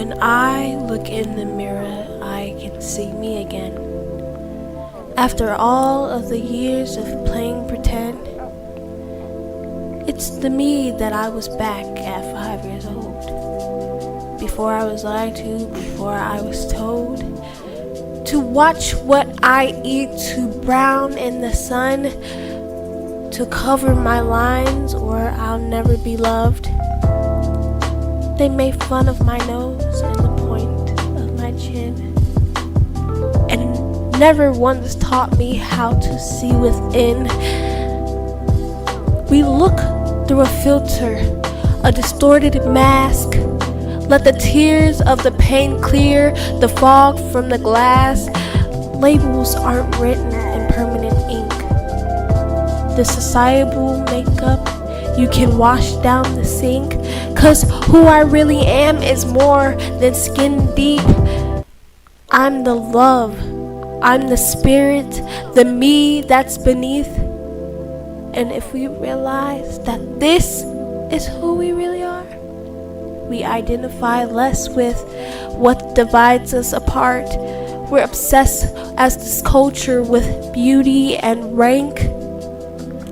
When I look in the mirror, I can see me again. After all of the years of playing pretend, it's the me that I was back at 5 years old. Before I was lied to, before I was told to watch what I eat, to brown in the sun, to cover my lines or I'll never be loved. They made fun of my nose and the point of my chin, and never once taught me how to see within. We look through a filter, a distorted mask. Let the tears of the pain clear the fog from the glass. Labels aren't written in permanent ink. The societal makeup you can wash down the sink, 'cause who I really am is more than skin deep. I'm the love, I'm the spirit, the me that's beneath. And if we realize that this is who we really are, we identify less with what divides us apart. We're obsessed as this culture with beauty and rank.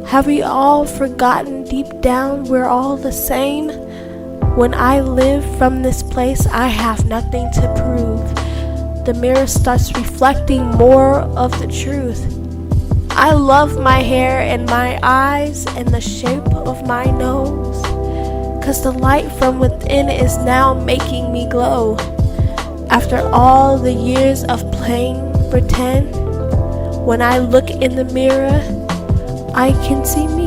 Have we all forgotten deep down we're all the same? When I live from this place, I have nothing to prove. The mirror starts reflecting more of the truth. I love my hair and my eyes and the shape of my nose, 'cause the light from within is now making me glow. After all the years of playing pretend, when I look in the mirror, I can see me.